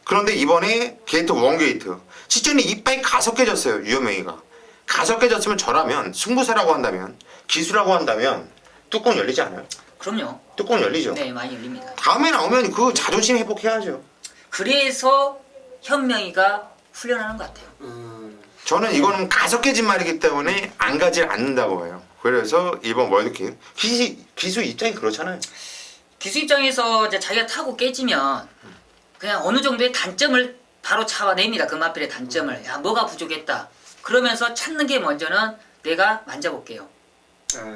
그런데 이번에 게이트 원게이트 직전에 이빠이 가서 깨졌어요. 유연명이가. 가서 깨졌으면 저라면 승부사라고 한다면 기수라고 한다면 뚜껑 열리지 않아요? 그럼요. 뚜껑 열리죠. 네, 많이 열립니다. 다음에 나오면 그 자존심 회복해야죠. 그래서 현명이가 훈련하는 것 같아요. 저는 이거는 가서 깨진 말이기 때문에 안 가지 않는다고 봐요. 그래서 이번 월드킹 기수 입장이 그렇잖아요. 기수 입장에서 이제 자기가 타고 깨지면 그냥 어느 정도의 단점을 바로 잡아냅니다. 그 마필의 단점을. 야, 뭐가 부족했다. 그러면서 찾는 게 먼저는 내가 만져볼게요.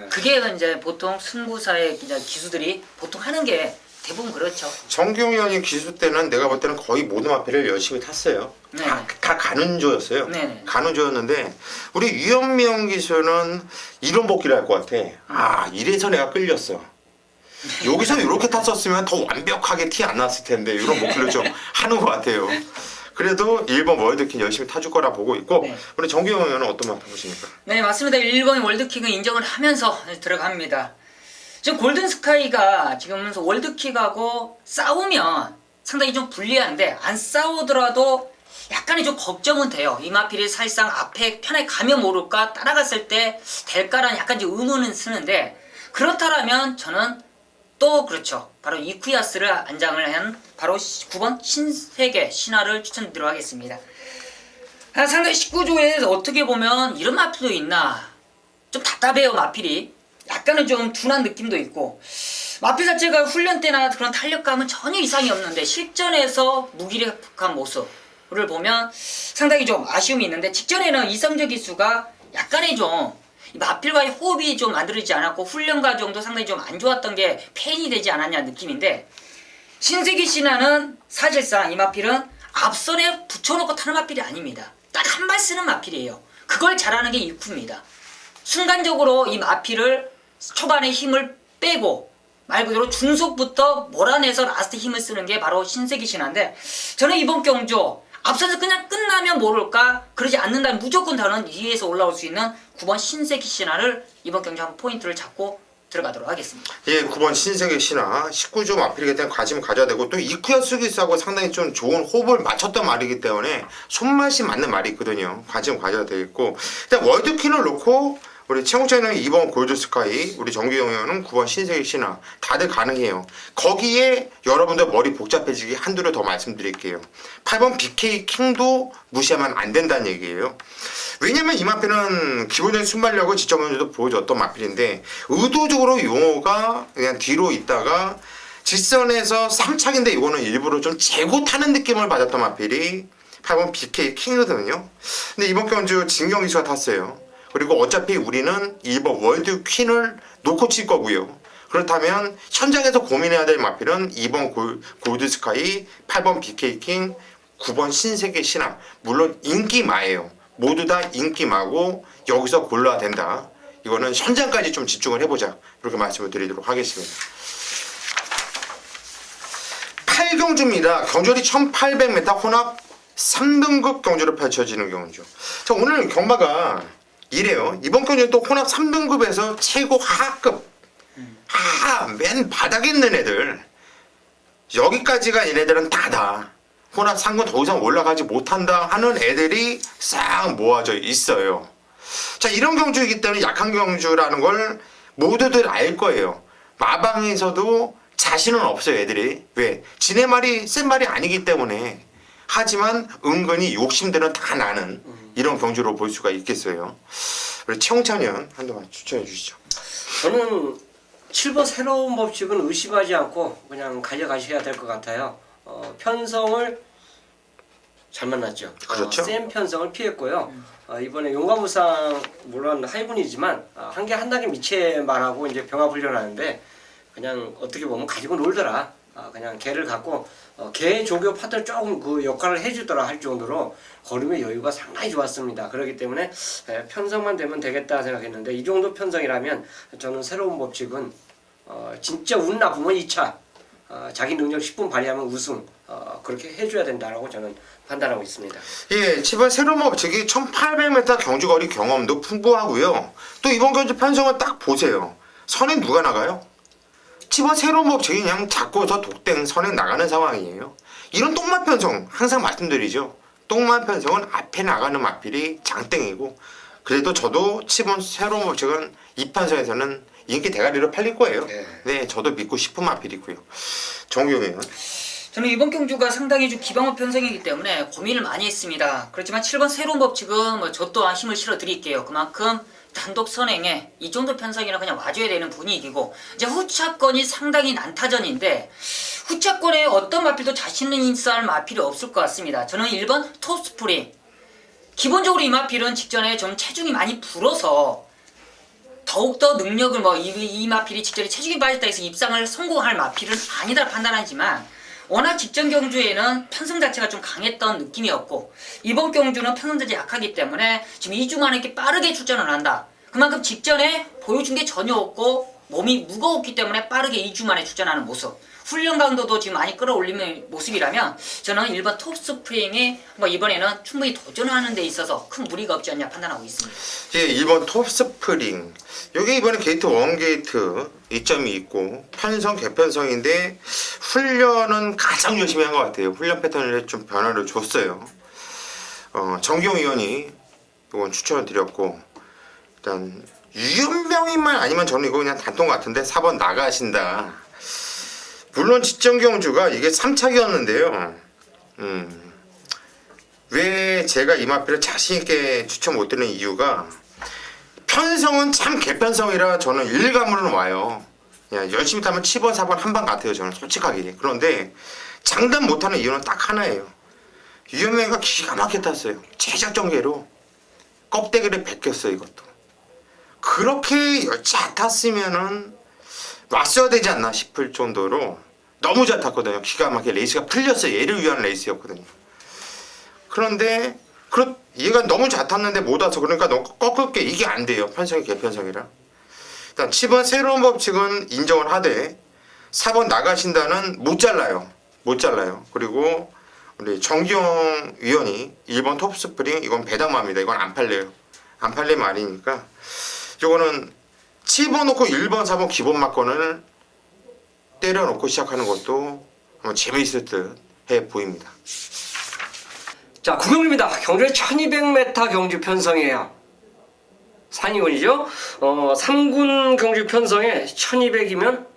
그게 이제 보통 승부사의 이제 기수들이 보통 하는 게 대부분 그렇죠. 정규영 의원이 기수 때는 내가 볼 때는 거의 모든 마필을 열심히 탔어요. 네. 다 가는 조였어요. 네. 가는 조였는데 우리 유현명 기수는 이런 복귀를 할 것 같아. 이래서 내가 끌렸어. 여기서 이렇게 탔었으면 더 완벽하게 티 안 났을 텐데 이런 복귀를 좀 하는 것 같아요. 그래도 1번 월드킹 열심히 타줄 거라 보고 있고 네. 우리 정규영 의원은 어떤 맛 보십니까? 네, 맞습니다. 1번의 월드킥은 인정을 하면서 들어갑니다. 지금 골든스카이가 지금 월드킥하고 싸우면 상당히 좀 불리한데 안 싸우더라도 약간의 좀 걱정은 돼요. 이 마필이 사실상 앞에 편하게 가면 모를까 따라갔을 때 될까라는 약간 좀 의문은 쓰는데 그렇다라면 저는 또 그렇죠. 바로 이쿠야스를 안장을 한 바로 9번 신세계 신화를 추천드리도록 하겠습니다. 상당히 19조에 어떻게 보면 이런 마필도 있나 좀 답답해요. 마필이 약간은 좀 둔한 느낌도 있고 마필 자체가 훈련 때나 그런 탄력감은 전혀 이상이 없는데 실전에서 무기력한 모습을 보면 상당히 좀 아쉬움이 있는데 직전에는 이성적 기수가 약간의 좀 이 마필과의 호흡이 좀 만들어지지 않았고 훈련 과정도 상당히 좀 안 좋았던 게 폐인이 되지 않았냐 느낌인데, 신세기 신화는 사실상 이 마필은 앞선에 붙여놓고 타는 마필이 아닙니다. 딱 한 발 쓰는 마필이에요. 그걸 잘하는 게 이쿠입니다. 순간적으로 이 마필을 초반에 힘을 빼고 말 그대로 중속부터 몰아내서 라스트 힘을 쓰는 게 바로 신세기 신화인데, 저는 이번 경주 앞서서 그냥 끝나면 모를까, 그러지 않는다면 무조건 다른 위에서 올라올 수 있는 9번 신세기 신화를 이번 경주 한번 포인트를 잡고 들어가도록 하겠습니다. 예, 9번 신세계 신화 19조 마필이기 때문에 관심을 가져야 되고, 또 이쿠야 수기스하고 상당히 좀 좋은 호흡을 맞췄던 말이기 때문에 손맛이 맞는 말이 있거든요. 관심 가져야 되겠고, 일단 월드퀸을 놓고 우리 최홍찬 형이 2번 골드스카이, 우리 정규영 형은 9번 신세계 신화 다들 가능해요. 거기에 여러분들 머리 복잡해지기 한두를 더 말씀드릴게요. 8번 BK 킹도 무시하면 안 된다는 얘기예요. 왜냐면 이 마필은 기본적인 순발력을 지점면에도 보여줬던 마필인데, 의도적으로 용어가 그냥 뒤로 있다가 직선에서 3착인데 이거는 일부러 좀 재고 타는 느낌을 받았던 마필이 8번 BK 킹이거든요. 근데 이번 경주 진경 기수가 탔어요. 그리고 어차피 우리는 1번 월드 퀸을 놓고 칠 거고요. 그렇다면 현장에서 고민해야 될 마필은 2번 골드스카이, 8번 BK킹, 9번 신세계 신화. 물론 인기마예요. 모두 다 인기마고 여기서 골라야 된다. 이거는 현장까지 좀 집중을 해보자. 이렇게 말씀을 드리도록 하겠습니다. 8경주입니다. 경주리 1800m 혼합 3등급 경주로 펼쳐지는 경주. 자, 오늘 경마가 이래요. 이번 경주는 또 혼합 3등급에서 최고 하하급, 맨 바닥에 있는 애들, 여기까지가 얘네들은 다다. 혼합 상금 더 이상 올라가지 못한다 하는 애들이 싹 모아져 있어요. 자, 이런 경주이기 때문에 약한 경주라는 걸 모두들 알 거예요. 마방에서도 자신은 없어요, 애들이. 왜? 지네 말이 센 말이 아니기 때문에. 하지만 은근히 욕심들은 다 나는 이런 경주로 볼 수가 있겠어요. 우리 최홍찬 형 한동안 추천해 주시죠. 저는 7번 새로운 법칙은 의심하지 않고 그냥 가져가셔야 될 것 같아요. 편성을 잘 만났죠. 그렇죠. 센 편성을 피했고요. 이번에 용가무상 물론 하이분이지만 한 개 한 단계 미체만하고 이제 병합 훈련하는데, 그냥 어떻게 보면 가지고 놀더라. 그냥 개를 갖고 개 조교 파트를 조금 그 역할을 해주더라 할 정도로 걸음의 여유가 상당히 좋았습니다. 그렇기 때문에 편성만 되면 되겠다 생각했는데, 이 정도 편성이라면 저는 새로운 법칙은 진짜 운 나쁘면 2차, 자기 능력 10분 발휘하면 우승, 그렇게 해줘야 된다라고 저는 판단하고 있습니다. 예, 7번 새로운 법칙이 1800m 경주거리 경험도 풍부하고요. 또 이번 경주 편성을 딱 보세요. 선행 누가 나가요? 7번 새로운 법칙이 그냥 잡고서 독땡 선행 나가는 상황이에요. 이런 똥맛 편성 항상 말씀드리죠. 똥맛 편성은 앞에 나가는 마필이 장땡이고, 그래도 저도 7번 새로운 법칙은 이 편성에서는 인기 대가리로 팔릴 거예요. 네, 저도 믿고 싶은 마필이고요. 정규영은? 저는 이번 경주가 상당히 좀 기방업 편성이기 때문에 고민을 많이 했습니다. 그렇지만 7번 새로운 법칙은 뭐 저 또한 힘을 실어 드릴게요. 그만큼 단독 선행에 이 정도 편성이라 그냥 와줘야 되는 분위기고, 이제 후차권이 상당히 난타전인데, 후차권에 어떤 마필도 자신 있을 마필이 없을 것 같습니다. 저는 1번 톱스프링. 기본적으로 이 마필은 직전에 좀 체중이 많이 불어서 더욱더 능력을 이 마필이 직전에 체중이 빠졌다 해서 입상을 성공할 마필은 아니다 판단하지만, 워낙 직전 경주에는 편성 자체가 좀 강했던 느낌이었고, 이번 경주는 편성 자체 약하기 때문에 지금 2주 만에 이렇게 빠르게 출전을 한다. 그만큼 직전에 보여준 게 전혀 없고 몸이 무거웠기 때문에 빠르게 2주 만에 출전하는 모습, 훈련 강도도 지금 많이 끌어올리는 모습이라면 저는 1번 톱스프링이 이번에는 충분히 도전하는 데 있어서 큰 무리가 없지 않냐 판단하고 있습니다. 예, 1번 톱스프링. 여기 이번에 게이트 1게이트 이점이 있고 편성 개편성인데, 훈련은 가장 열심히 한 것 같아요. 훈련 패턴에 좀 변화를 줬어요. 정기용 의원이 이건 추천을 드렸고, 일단 유연병인만 아니면 저는 이거 그냥 단통 같은데 4번 나가신다. 물론 직전 경주가 이게 3착이었는데요. 왜 제가 이 마필을 자신있게 추천 못 드리는 이유가, 편성은 참 개편성이라 저는 일감으로는 와요. 그냥 열심히 타면 7번, 4번 한 방 같아요. 저는 솔직하게. 그런데 장담 못하는 이유는 딱 하나예요. 유연매가 기가 막히게 탔어요. 제작전개로 껍데기를 벗겼어요. 이것도. 그렇게 잘 탔으면은 왔어야 되지 않나 싶을 정도로 너무 잘 탔거든요. 기가 막히게 레이스가 풀렸어요. 얘를 위한 레이스였거든요. 그런데 얘가 너무 잘 탔는데 못 와서 그러니까 너무 꺾을게 이게 안 돼요. 편성이 개편성이라. 일단 7번 새로운 법칙은 인정을 하되 4번 나가신다는 못 잘라요. 못 잘라요. 그리고 우리 정기용 위원이 1번 톱스프링 이건 배당마입니다. 이건 안 팔려요. 안 팔릴 말이니까 이거는 7번 놓고 1번 4번 기본 막건을 때려놓고 시작하는 것도 한번 재미있을 듯 해 보입니다. 자, 구경주입니다. 경주의 1200m 경주 편성이에요. 산이군이죠. 3군 경주 편성에 1200이면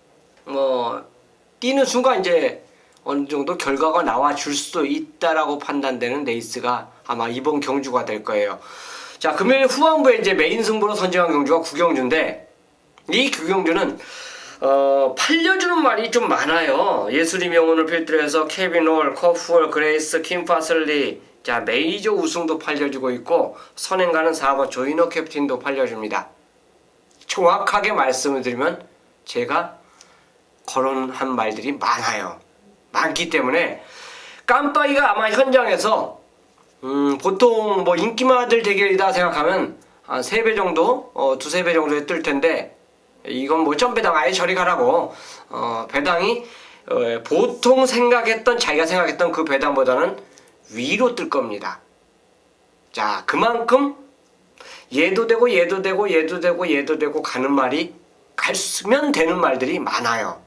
뛰는 순간 이제 어느 정도 결과가 나와 줄 수도 있다라고 판단되는 레이스가 아마 이번 경주가 될 거예요. 자, 금요일 후반부에 이제 메인 승부로 선정한 경주가 구경주인데 이 구경주는 팔려주는 말이 좀 많아요. 예술의 명운을 필두로 해서 케빈 홀, 커프홀, 그레이스, 킴 파슬리, 자 메이저 우승도 팔려주고 있고 선행가는 4번 조이너 캡틴도 팔려줍니다. 정확하게 말씀을 드리면 제가 거론한 말들이 많아요. 많기 때문에 깜빡이가 아마 현장에서 보통 뭐 인기마들 대결이다 생각하면 한 3배 정도, 2-3배 정도에 뜰 텐데 이건 뭐 점배당 아예 저리 가라고 배당이 보통 자기가 생각했던 그 배당보다는 위로 뜰 겁니다. 자, 그만큼 얘도 되고 얘도 되고 얘도 되고 얘도 되고 가는 말이 갔으면 되는 말들이 많아요.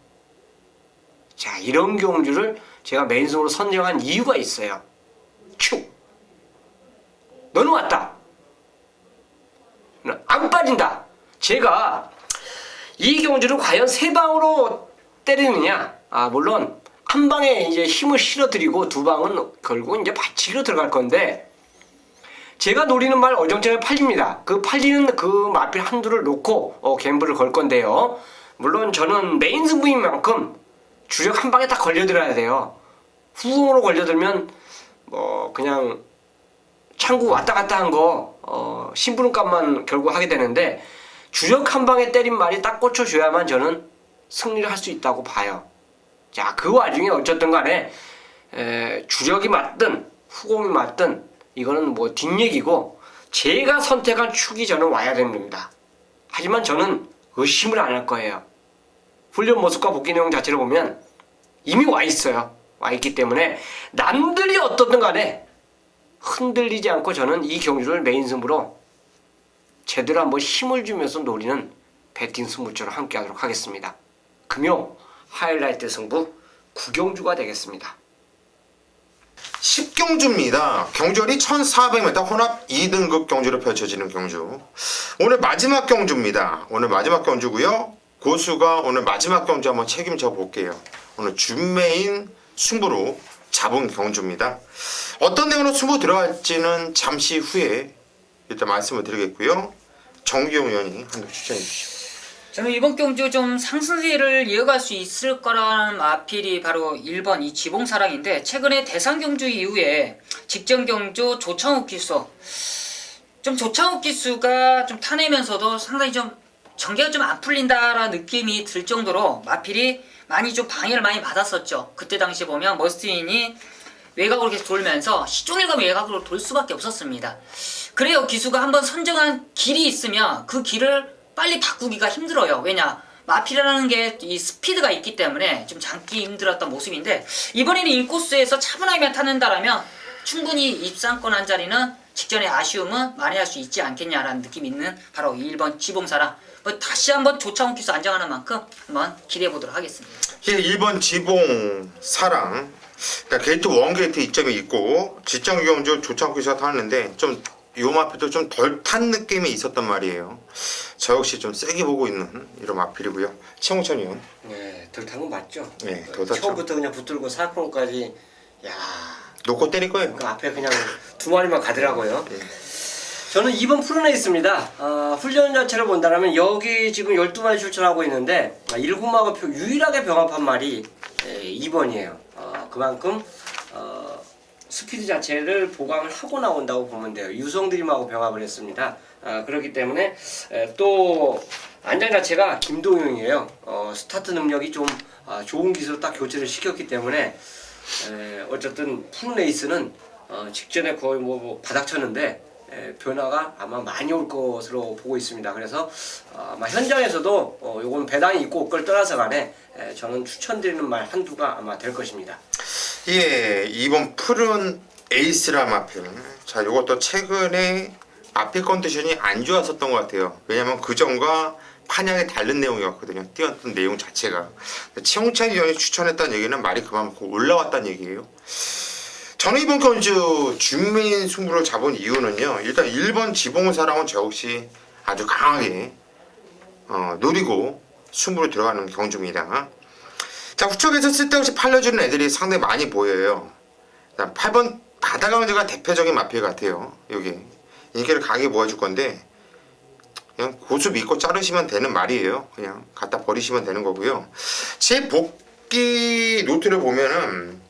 자, 이런 경주를 제가 메인승으로 선정한 이유가 있어요. 큐! 너는 왔다. 안 빠진다. 제가 이 경주를 과연 3방으로 때리느냐? 물론 한 방에 이제 힘을 실어드리고 2방은 결국 이제 받치기로 들어갈 건데 제가 노리는 말 어정쩡하게 팔립니다. 그 팔리는 그 마필 한두를 놓고 갬블을 걸 건데요. 물론 저는 메인 승부인 만큼 주력 한 방에 딱 걸려들어야 돼요. 후공으로 걸려들면 그냥 창구 왔다 갔다 한 거 심부름값만 결국 하게 되는데 주력 한 방에 때린 말이 딱 꽂혀줘야만 저는 승리를 할 수 있다고 봐요. 자, 그 와중에 어쨌든 간에 주력이 맞든 후공이 맞든 이거는 뭐 뒷얘기고 제가 선택한 축이 저는 와야 됩니다. 하지만 저는 의심을 안 할 거예요. 훈련 모습과 복귀 내용 자체를 보면 이미 와 있어요. 와 있기 때문에 남들이 어떻든 간에 흔들리지 않고 저는 이 경주를 메인 승부로 제대로 한번 힘을 주면서 노리는 배팅 승부처럼 함께 하도록 하겠습니다. 금요 하이라이트 승부 구경주가 되겠습니다. 10경주입니다. 경주열이 1400m 혼합 2등급 경주로 펼쳐지는 경주. 오늘 마지막 경주입니다. 오늘 마지막 경주고요. 고수가 오늘 마지막 경주 한번 책임져 볼게요. 오늘 준메인 승부로 잡은 경주입니다. 어떤 내용으로 승부 들어갈지는 잠시 후에 일단 말씀을 드리겠고요. 정기용 의원이 한번 추천해 주시죠. 저는 이번 경주 좀 상승세를 이어갈 수 있을 거라는 마필이 바로 1번 이 지봉사랑인데 최근에 대상 경주 이후에 직전 경주 조창욱 기수 조창욱 기수가 좀 타내면서도 상당히 좀 전개가 좀 안 풀린다라는 느낌이 들 정도로 마필이 많이 좀 방해를 많이 받았었죠. 그때 당시 보면 머스틴이 외곽으로 계속 돌면서 시종일 가면 외곽으로 돌 수밖에 없었습니다. 그래요. 기수가 한번 선정한 길이 있으면 그 길을 빨리 바꾸기가 힘들어요. 왜냐? 마필이라는 게 이 스피드가 있기 때문에 좀 잡기 힘들었던 모습인데 이번에는 인코스에서 차분하게 타는다라면 충분히 입상권 한 자리는 직전의 아쉬움은 만회할 수 있지 않겠냐라는 느낌이 있는 바로 1번 지봉사랑 다시 한번 조창욱 기수 안정하는 만큼 한번 기대해 보도록 하겠습니다. 1번 지봉사랑 게이트 1 게이트 이점이 있고 직전 경주 조창욱 기수가 타는데 좀 요 마필도 좀 덜 탄 느낌이 있었단 말이에요. 저 역시 좀 세게 보고 있는 이런 마필이고요. 최홍천 의원. 네, 덜 탄 건 맞죠? 네, 덜 탔죠. 처음부터 그냥 붙들고 4콘까지 놓고 때릴 거예요. 그 앞에 그냥 2마리만 가더라고요. 네. 저는 2번 풀어내 있습니다. 훈련 자체를 본다면 여기 지금 12마리 출전하고 있는데 7마리 유일하게 병합한 말이 2번이에요. 그만큼 스피드 자체를 보강을 하고 나온다고 보면 돼요. 유성드림하고 병합을 했습니다. 그렇기 때문에 또 안장 자체가 김동용이에요. 스타트 능력이 좀 좋은 기술로 딱 교체를 시켰기 때문에 어쨌든 풀레이스는 직전에 거의 뭐 바닥 쳤는데 변화가 아마 많이 올 것으로 보고 있습니다. 그래서 아마 현장에서도 요건 배당이 있고 없고를 떠나서 간에 저는 추천드리는 말 한두가 아마 될 것입니다. 예, 이번 푸른 에이스라 마필. 자, 요것도 최근에 마필 컨디션이 안 좋았었던 것 같아요. 왜냐면 그전과 판약이 다른 내용이었거든요. 뛰었던 내용 자체가. 최홍찬 위원이 추천했다는 얘기는 말이 그만큼 올라왔다는 얘기예요. 저는 이번 경주 준민 승부를 잡은 이유는요. 일단 1번 지봉사랑은 저 역시 아주 강하게 노리고 승부로 들어가는 경주입니다. 자, 후쪽에서 쓸데없이 팔려주는 애들이 상당히 많이 보여요. 8번 바다강제가 대표적인 마필 같아요. 여기 인기를 강하게 모아줄 건데 그냥 고수 믿고 자르시면 되는 말이에요. 그냥 갖다 버리시면 되는 거고요. 제 복귀 노트를 보면은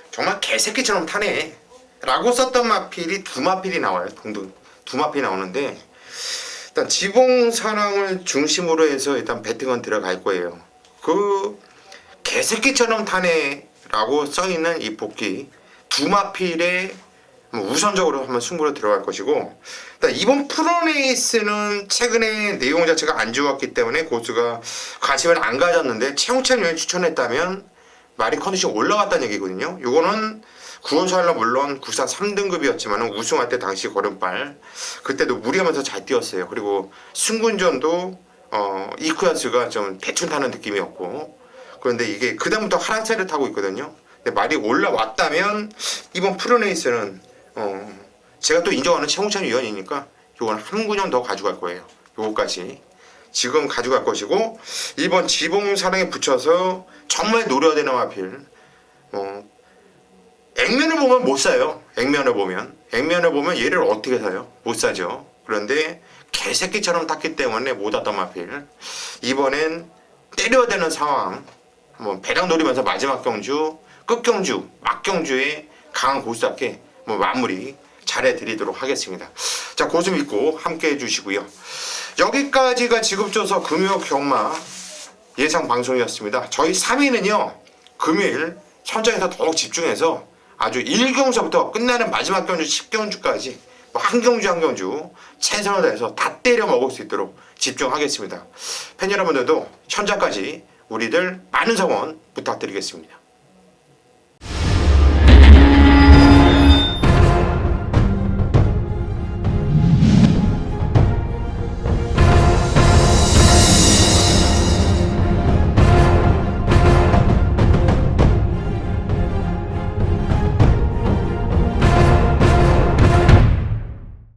정말 개새끼처럼 타네 라고 썼던 마필이 두 마필이 나와요. 동동 두 마필이 나오는데 일단 지봉사랑을 중심으로 해서 일단 배팅은 들어갈 거예요. 그 개새끼처럼 타네 라고 써있는 이 복귀 두 마필에 우선적으로 한번 승부로 들어갈 것이고, 이번 프로레이스는 최근에 내용 자체가 안 좋았기 때문에 고수가 관심을 안 가졌는데 최홍찬 위원이 추천했다면 말이 컨디션 올라갔다는 얘기거든요. 요거는 9월 사일날 물론 국산 3등급이었지만 우승할 때 당시 걸음발 그때도 무리하면서 잘 뛰었어요. 그리고 승군전도 이쿠야스가 좀 대충 타는 느낌이었고, 그런데 이게 그 다음부터 하락세를 타고 있거든요. 근데 말이 올라왔다면 이번 프로레이스는 제가 또 인정하는 최홍찬 위원이니까 요건 한 군형 더 가져갈 거예요. 요거까지 지금 가져갈 것이고, 1번 지봉사랑에 붙여서 정말 노려야 되는 마필 액면을 보면 못 사요. 액면을 보면 얘를 어떻게 사요? 못 사죠. 그런데 개새끼처럼 탔기 때문에 못 왔던 마필, 이번엔 때려야 되는 상황 한번 배당 노리면서 마지막 경주 끝경주 막경주에 강한 고수답게 마무리 잘해드리도록 하겠습니다. 자, 고수 믿고 함께 해주시고요. 여기까지가 지급조서 금요 경마 예상 방송이었습니다. 저희 3위는요 금요일 현장에서 더욱 집중해서 아주 1경주부터 끝나는 마지막 경주 10경주까지 한 경주 한 경주 최선을 다해서 다 때려 먹을 수 있도록 집중하겠습니다. 팬 여러분들도 현장까지 우리들 많은 성원 부탁드리겠습니다.